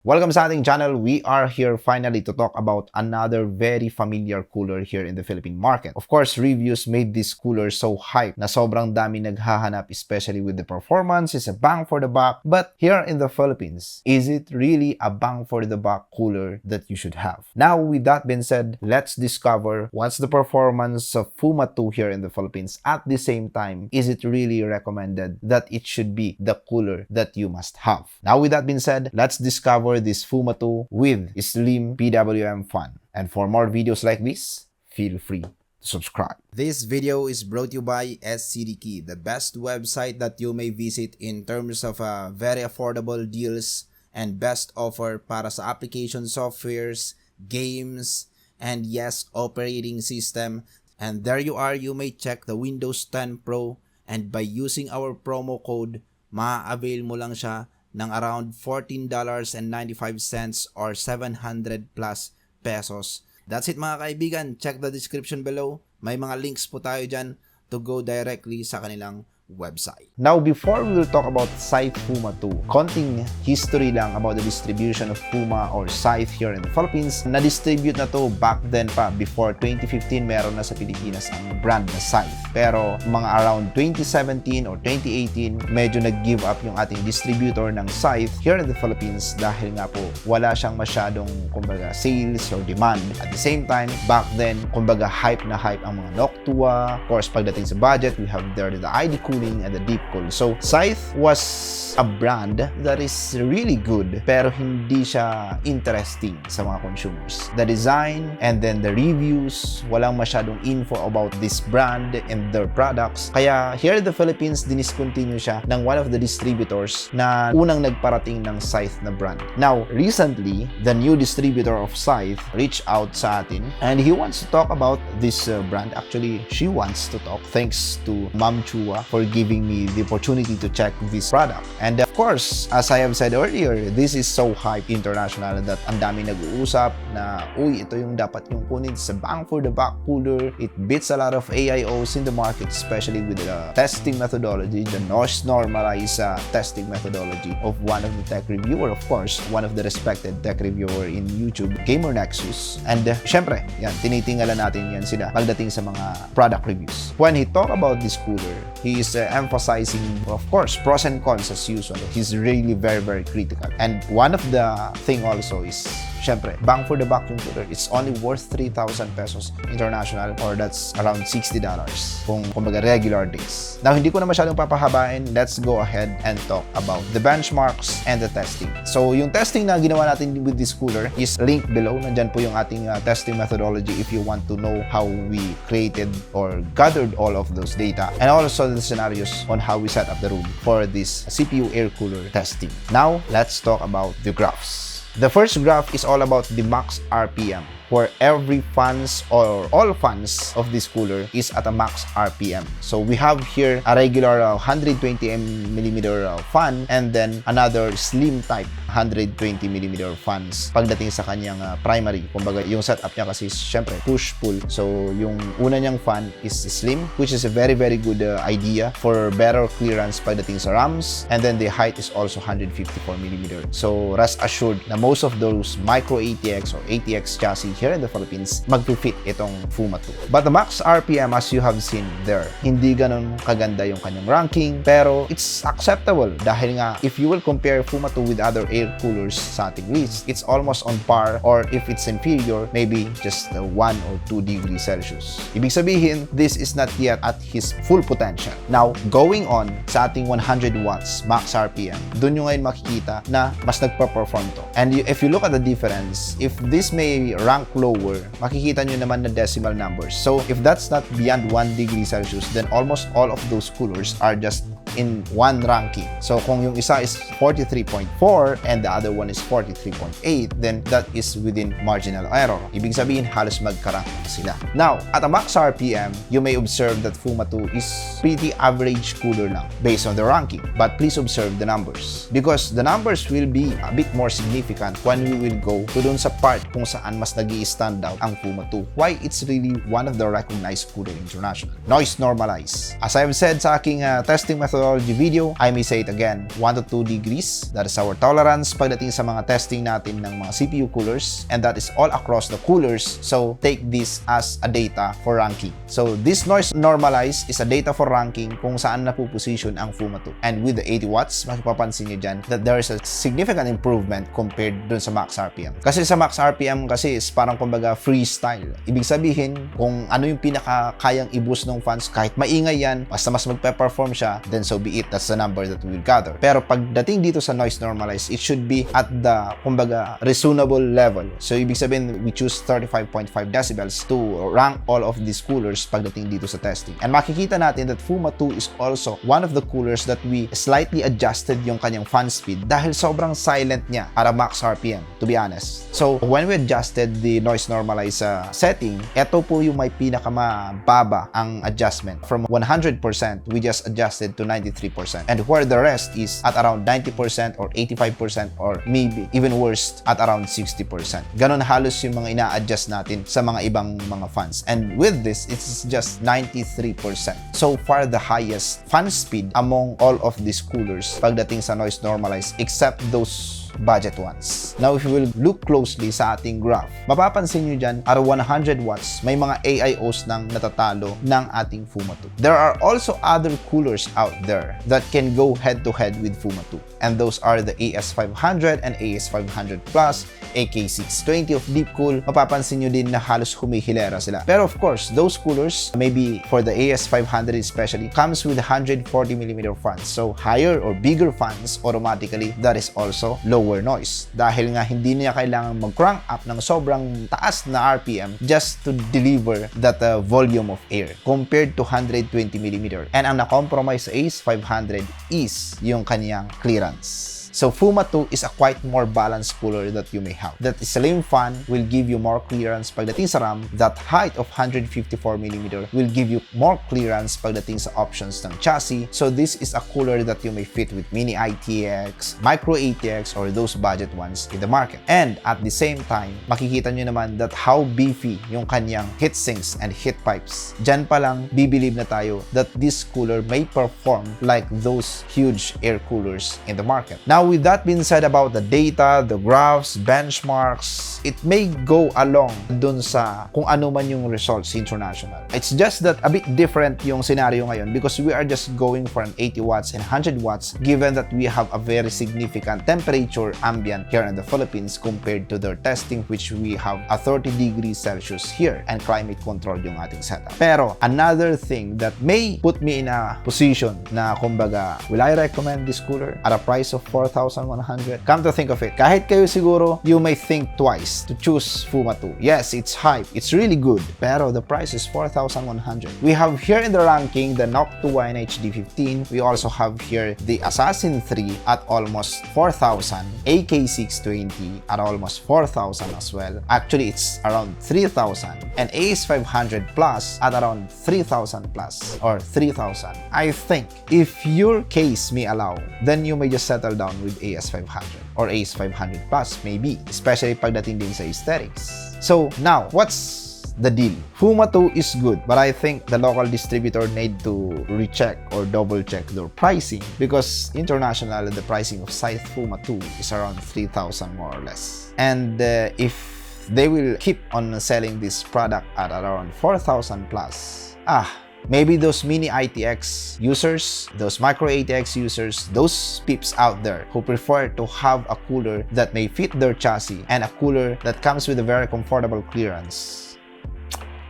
Welcome sa ating channel. We are here finally to talk about another very familiar cooler here in the Philippine market. Of course, reviews made this cooler so hype na sobrang dami naghahanap, especially with the performance. It's a bang for the buck. But here in the Philippines, is it really a bang for the buck cooler that you should have? Now, with that being said, let's discover what's the performance of Fuma II here in the Philippines. At the same time, is it really recommended that it should be the cooler that you must have? Now, with that being said, let's discover this Fuma II with slim PWM fan. And for more videos like this, feel free to subscribe. This video is brought to you by SCDKey, the best website that you may visit in terms of very affordable deals and best offer para sa application softwares, games, and yes, operating system. And there you are, you may check the Windows 10 Pro, and by using our promo code, ma-avail mo lang siya ng around $14.95 or 700 plus pesos. That's it mga kaibigan. Check the description below. May mga links po tayo dyan to go directly sa kanilang website. Now, before we will talk about Scythe Fuma II, konting history lang about the distribution of Fuma or Scythe here in the Philippines. Na-distribute na to back then pa. Before 2015, meron na sa Pilipinas ang brand na Scythe. Pero mga around 2017 or 2018, medyo nag-give up yung ating distributor ng Scythe here in the Philippines dahil nga po wala siyang masyadong kumbaga sales or demand. At the same time, back then, kumbaga hype na hype ang mga Noctua. Of course, pagdating sa budget, we have there the ID cooling and the deep cool. So, Scythe was a brand that is really good pero hindi siya interesting sa mga consumers. The design and then the reviews, walang masyadong info about this brand and their products. Kaya here in the Philippines, diniscontinue siya ng one of the distributors na unang nagparating ng Scythe na brand. Now, recently, the new distributor of Scythe reached out sa atin and he wants to talk about this brand. Actually, she wants to talk thanks to Ma'am Chua for giving me the opportunity to check this product. And of course, as I have said earlier, this is so hype international that ang dami nag-uusap na, uy, ito yung dapat yung kunin sa bang for the buck cooler. It beats a lot of AIOs in the market, especially with the testing methodology, the noise normalized testing methodology of one of the tech reviewer, of course, one of the respected tech reviewer in YouTube, Gamer Nexus. And syempre, yan, tinitingala natin yan sila pagdating sa mga product reviews. When he talk about this cooler, he is emphasizing, of course, pros and cons as usual. He's really very critical. And one of the thing also is, syempre, bang for the buck yung cooler. It's only worth 3,000 pesos international or that's around $60 kung kumbaga regular days. Now, hindi ko na masyadong papahabain. Let's go ahead and talk about the benchmarks and the testing. So, yung testing na ginawa natin with this cooler is linked below. Nandyan po yung ating testing methodology if you want to know how we created or gathered all of those data and also the scenarios on how we set up the room for this CPU air cooler testing. Now, let's talk about the graphs. The first graph is all about the max RPM, where every fans or all fans of this cooler is at a max RPM. So we have here a regular 120mm fan and then another slim type 120mm fans pagdating sa kanyang primary. Kumbaga yung setup niya kasi syempre push-pull. So yung una niyang fan is slim, which is a very good idea for better clearance pagdating sa RAMs, and then the height is also 154mm. So rest assured na most of those micro ATX or ATX chassis here in the Philippines, mag-fit itong Fuma II. But the max RPM, as you have seen there, hindi ganun kaganda yung kanyang ranking, pero it's acceptable dahil nga, if you will compare Fuma II with other air coolers sa ating list, it's almost on par, or if it's inferior, maybe just 1 or 2 degrees Celsius. Ibig sabihin, this is not yet at his full potential. Now, going on sa ating 100 watts max RPM, dun yung ngayon makikita na mas nagpa-perform to. And if you look at the difference, if this may rank lower, makikita nyo naman na decimal numbers. So, if that's not beyond 1 degree Celsius, then almost all of those coolers are just in one ranking. So, kung yung isa is 43.4 and the other one is 43.8, then that is within marginal error. Ibig sabihin, halos magkarank sila. Now, at a max RPM, you may observe that Fuma II is pretty average cooler lang based on the ranking. But please observe the numbers, because the numbers will be a bit more significant when we will go to dun sa part kung saan mas nag-i-stand out ang Fuma II. Why it's really one of the recognized cooler international. Noise normalized. As I have said sa aking testing method methodology video, I may say it again, 1 to 2 degrees. That is our tolerance pagdating sa mga testing natin ng mga CPU coolers, and that is all across the coolers. So take this as a data for ranking. So this noise normalize is a data for ranking kung saan napuposition ang Fuma 2. And with the 80 watts, mapapansin nyo dyan that there is a significant improvement compared dun sa max RPM. Kasi sa max RPM kasi is parang kumbaga freestyle. Ibig sabihin, kung ano yung pinakakayang i-boost ng fans, kahit maingay yan, basta mas magpe-perform siya, then so be it. That's the number that we will gather. Pero pagdating dito sa noise normalize, it should be at the, kumbaga, reasonable level. So ibig sabihin, we choose 35.5 decibels to rank all of these coolers pagdating dito sa testing. And makikita natin that Fuma 2 is also one of the coolers that we slightly adjusted yung kanyang fan speed dahil sobrang silent niya at a max RPM, to be honest. So when we adjusted the noise normalize setting, ito po yung may pinakamababa ang adjustment. From 100%, we just adjusted to 93%. And where the rest is at around 90% or 85% or maybe even worse at around 60%. Ganon halos yung mga ina-adjust natin sa mga ibang mga fans. And with this, it's just 93%. So far, the highest fan speed among all of these coolers pagdating sa noise normalize except those budget ones. Now, if you will look closely sa ating graph, mapapansin nyo dyan, at 100 watts, may mga AIOs nang natatalo ng ating Fuma 2. There are also other coolers out there that can go head-to-head with Fuma 2. And those are the AS500 and AS500 Plus, AK620 of Deepcool. Mapapansin nyo din na halos humihilera sila. Pero of course, those coolers, maybe for the AS500 especially, comes with 140mm fans. So, higher or bigger fans, automatically, that is also lower noise. Dahil nga hindi niya kailangan mag-crank up ng sobrang taas na RPM just to deliver that volume of air compared to 120mm. And ang na-compromise sa AS500 is yung kanyang clearance. So Fuma 2 is a quite more balanced cooler that you may have. That slim fan will give you more clearance pagdating sa RAM. That height of 154mm will give you more clearance pagdating sa options ng chassis. So this is a cooler that you may fit with mini ITX, micro ATX, or those budget ones in the market. And at the same time, makikita nyo naman that how beefy yung kanyang heat sinks and heat pipes. Diyan pa lang, bibilib na tayo that this cooler may perform like those huge air coolers in the market. Now, with that being said about the data, the graphs, benchmarks, it may go along dun sa kung ano man yung results international. It's just that a bit different yung scenario ngayon because we are just going for an 80 watts and 100 watts given that we have a very significant temperature ambient here in the Philippines compared to their testing which we have a 30 degrees Celsius here and climate control yung ating setup. Pero another thing that may put me in a position na kumbaga, will I recommend this cooler at a price of 4,100? Come to think of it, kahit kayo siguro, you may think twice to choose Fuma 2. Yes, it's hype, it's really good, pero the price is 4,100. We have here in the ranking the Knock 2 Wine HD15. We also have here the Assassin 3 at almost 4,000, AK620 at almost 4,000 as well. Actually, it's around 3,000, and AS500 Plus at around 3,000 plus or 3,000. I think if your case may allow, then you may just settle down with AS500 or AS500 Plus maybe, especially pagdating din sa aesthetics. So now, what's the deal? Fuma 2 is good, but I think the local distributor need to recheck or double check their pricing because internationally the pricing of Scythe Fuma 2 is around 3,000 more or less. And if they will keep on selling this product at around 4,000 plus, maybe those mini ITX users, those micro ATX users, those peeps out there who prefer to have a cooler that may fit their chassis and a cooler that comes with a very comfortable clearance,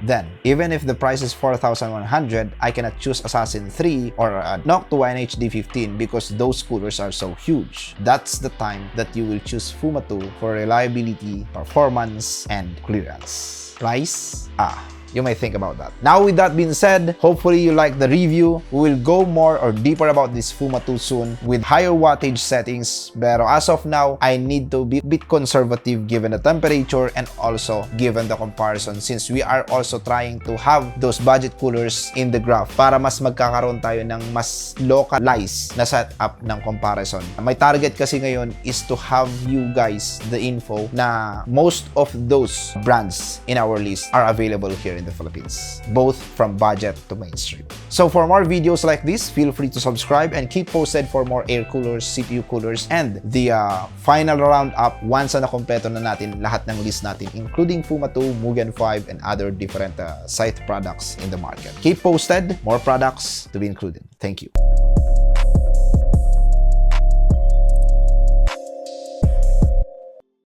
then even if the price is 4,100, I cannot choose Assassin 3 or Knock 2 Wine HD15 because those coolers are so huge. That's the time that you will choose Fuma 2 for reliability, performance, and clearance. Price? You may think about that. Now, with that being said, hopefully you like the review. We will go more or deeper about this Fuma 2 soon with higher wattage settings. Pero as of now, I need to be a bit conservative given the temperature and also given the comparison since we are also trying to have those budget coolers in the graph para mas magkakaroon tayo ng mas localized na setup ng comparison. My target kasi ngayon is to have you guys the info na most of those brands in our list are available here in the Philippines, both from budget to mainstream. So for more videos like this, feel free to subscribe and keep posted for more air coolers, CPU coolers, and the final roundup once na nakompleto na natin lahat ng list natin, including Fuma 2, Mugen 5, and other different Scythe products in the market. Keep posted, more products to be included. Thank you.